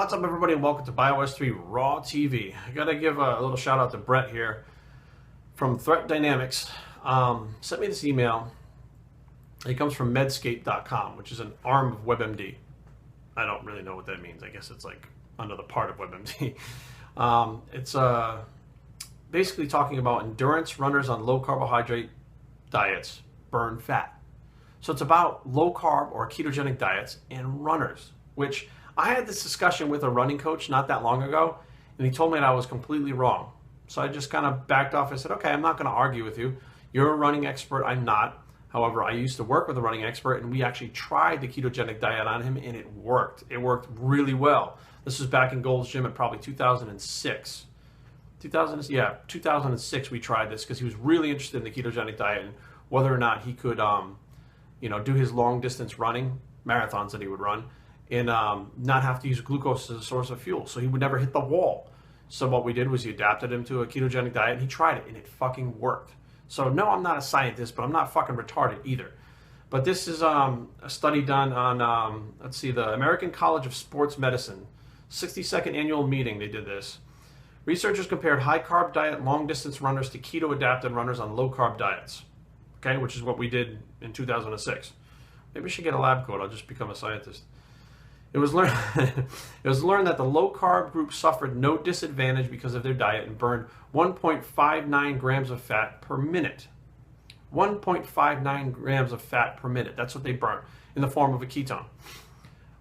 What's up, everybody, and welcome to Bios3 Raw TV. I gotta give a little shout out to Brett here from Threat Dynamics. Sent me this email. It comes from medscape.com, which is an arm of WebMD. I don't really know what that means. I guess it's like another part of WebMD. It's basically talking about endurance runners on low carbohydrate diets burn fat. So it's about low carb or ketogenic diets and runners, which I had this discussion with a running coach not that long ago, and he told me that I was completely wrong. So I just kind of backed off and said, okay, I'm not going to argue with you. You're a running expert. I'm not. However, I used to work with a running expert, and we actually tried the ketogenic diet on him, and it worked. It worked really well. This was back in Gold's Gym in probably 2006. 2006 we tried this because he was really interested in the ketogenic diet and whether or not he could, do his long distance running, marathons that he would run, and not have to use glucose as a source of fuel. So he would never hit the wall. So what we did was he adapted him to a ketogenic diet, and he tried it, and it fucking worked. So no, I'm not a scientist, but I'm not fucking retarded either. But this is a study done on, the American College of Sports Medicine, 62nd annual meeting, they did this. Researchers compared high-carb diet long-distance runners to keto-adapted runners on low-carb diets, okay, which is what we did in 2006. Maybe I should get a lab coat. I'll just become a scientist. It was learned that the low-carb group suffered no disadvantage because of their diet and burned 1.59 grams of fat per minute. 1.59 grams of fat per minute. That's what they burn in the form of a ketone.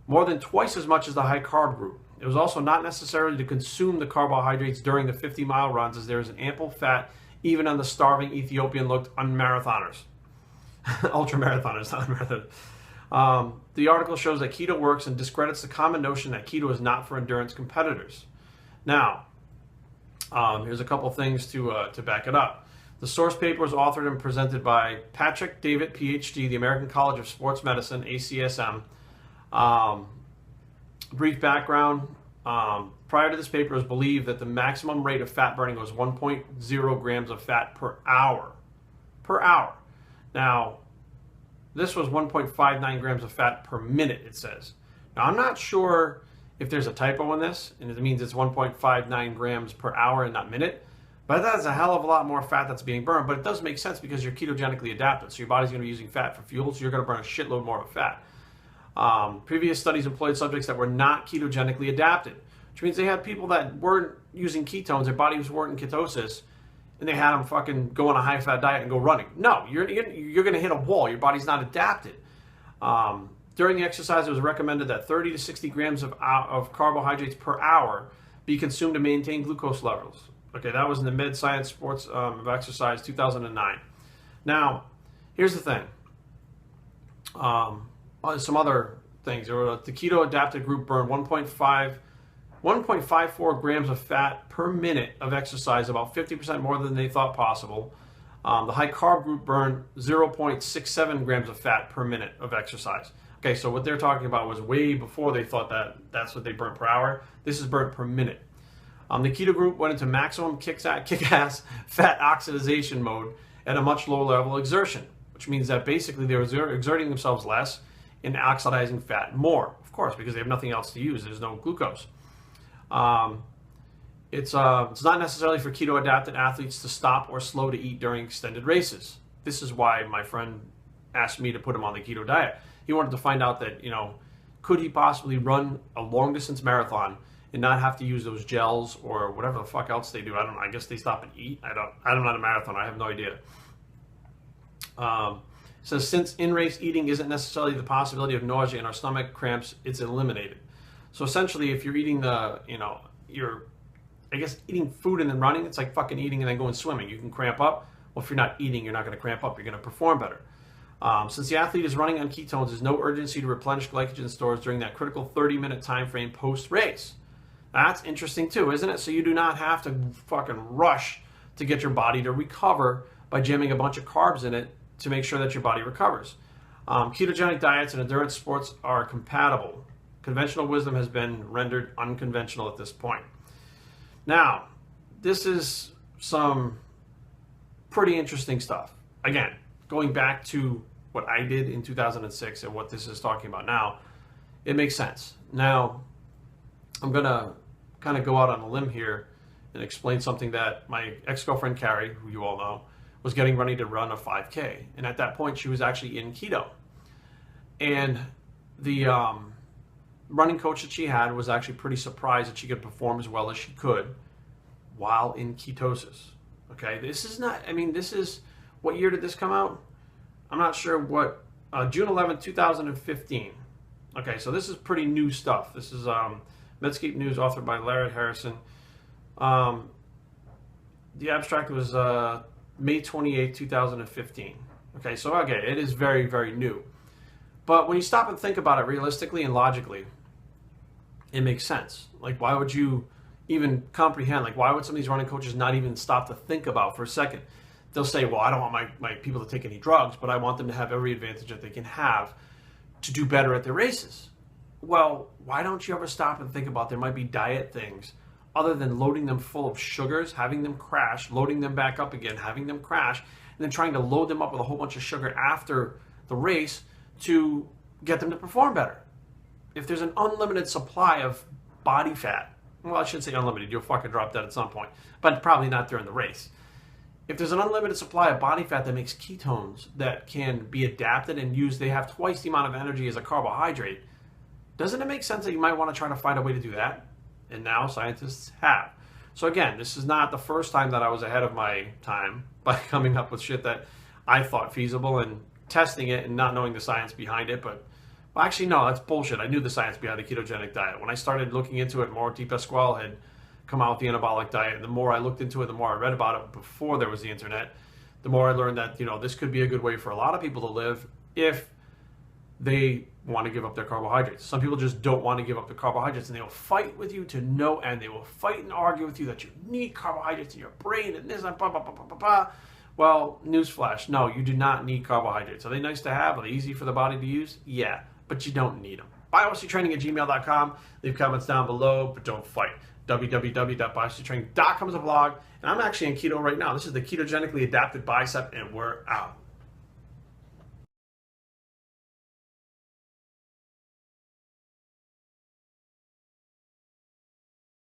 More than twice as much as the high-carb group. It was also not necessary to consume the carbohydrates during the 50-mile runs, as there is an ample fat even on the starving Ethiopian-looked unmarathoners. Ultra-marathoners, not marathoners. The article shows that keto works and discredits the common notion that keto is not for endurance competitors. Now, here's a couple things to back it up. The source paper was authored and presented by Patrick David, PhD, the American College of Sports Medicine, ACSM. Brief background. Prior to this paper, it was believed that the maximum rate of fat burning was 1.0 grams of fat per hour. Per hour. Now, this was 1.59 grams of fat per minute, it says. Now, I'm not sure if there's a typo in this, and it means it's 1.59 grams per hour and not minute, but that's a hell of a lot more fat that's being burned. But it does make sense because you're ketogenically adapted, so your body's going to be using fat for fuel, so you're going to burn a shitload more of fat. Previous studies employed subjects that were not ketogenically adapted, which means they had people that weren't using ketones, their bodies weren't in ketosis, and they had them fucking go on a high-fat diet and go running. No, you're going to hit a wall. Your body's not adapted. During the exercise, it was recommended that 30 to 60 grams of carbohydrates per hour be consumed to maintain glucose levels. Okay, that was in the Med Science Sports of Exercise 2009. Now, here's the thing. Some other things. The keto-adapted group burned 1.54 grams of fat per minute of exercise, about 50% more than they thought possible. The high-carb group burned 0.67 grams of fat per minute of exercise. Okay, so what they're talking about was way before they thought that's what they burnt per hour. This is burnt per minute. The keto group went into maximum kick-ass fat oxidation mode at a much lower level of exertion, which means that basically they were exerting themselves less and oxidizing fat more, of course, because they have nothing else to use. There's no glucose. It's not necessarily for keto-adapted athletes to stop or slow to eat during extended races. This is why my friend asked me to put him on the keto diet. He wanted to find out that, could he possibly run a long-distance marathon and not have to use those gels or whatever the fuck else they do. I don't know. I guess they stop and eat. I'm not a marathoner. I have no idea. So since in-race eating isn't necessarily the possibility of nausea and our stomach cramps, it's eliminated. So essentially, if you're eating eating food and then running, it's like fucking eating and then going swimming. You can cramp up. Well, if you're not eating, you're not going to cramp up. You're going to perform better. Since the athlete is running on ketones, there's no urgency to replenish glycogen stores during that critical 30-minute time frame post-race. That's interesting too, isn't it? So you do not have to fucking rush to get your body to recover by jamming a bunch of carbs in it to make sure that your body recovers. Ketogenic diets and endurance sports are compatible. Conventional wisdom has been rendered unconventional at this point. Now, this is some pretty interesting stuff. Again, going back to what I did in 2006 and what this is talking about now, it makes sense. Now, I'm going to kind of go out on a limb here and explain something that my ex-girlfriend Kari, who you all know, was getting ready to run a 5K. And at that point, she was actually in keto. And the running coach that she had was actually pretty surprised that she could perform as well as she could while in ketosis. Okay, this is not, I mean, this is, what year did this come out? I'm not sure what, June 11th, 2015. Okay, so this is pretty new stuff. This is Medscape News, authored by Larry Harrison. The abstract was May 28th, 2015. Okay, so okay, it is very, very new. But when you stop and think about it realistically and logically, it makes sense. Like, why would you even comprehend? Like, why would some of these running coaches not even stop to think about for a second? They'll say, well, I don't want my people to take any drugs, but I want them to have every advantage that they can have to do better at their races. Well, why don't you ever stop and think about there might be diet things other than loading them full of sugars, having them crash, loading them back up again, having them crash, and then trying to load them up with a whole bunch of sugar after the race to get them to perform better. If there's an unlimited supply of body fat, well, I shouldn't say unlimited, you'll fucking drop dead at some point, but probably not during the race. If there's an unlimited supply of body fat that makes ketones that can be adapted and used, they have twice the amount of energy as a carbohydrate, doesn't it make sense that you might want to try to find a way to do that? And now scientists have. So again, this is not the first time that I was ahead of my time by coming up with shit that I thought feasible and testing it and not knowing the science behind it. But well, actually, no, that's bullshit. I knew the science behind the ketogenic diet. When I started looking into it more, Deep Pasquale had come out with the anabolic diet. And the more I looked into it, the more I read about it before there was the internet, the more I learned that, you know, this could be a good way for a lot of people to live if they want to give up their carbohydrates. Some people just don't want to give up the carbohydrates, and they will fight with you to no end. They will fight and argue with you that you need carbohydrates in your brain and this and blah, blah, blah, blah, blah, blah. Well, newsflash, no, you do not need carbohydrates. Are they nice to have? Are they easy for the body to use? Yeah, but you don't need them. Biosafetraining@gmail.com. Leave comments down below, but don't fight. www.biosafetraining.com is a blog, and I'm actually in keto right now. This is the Ketogenically Adapted Bicep, and we're out.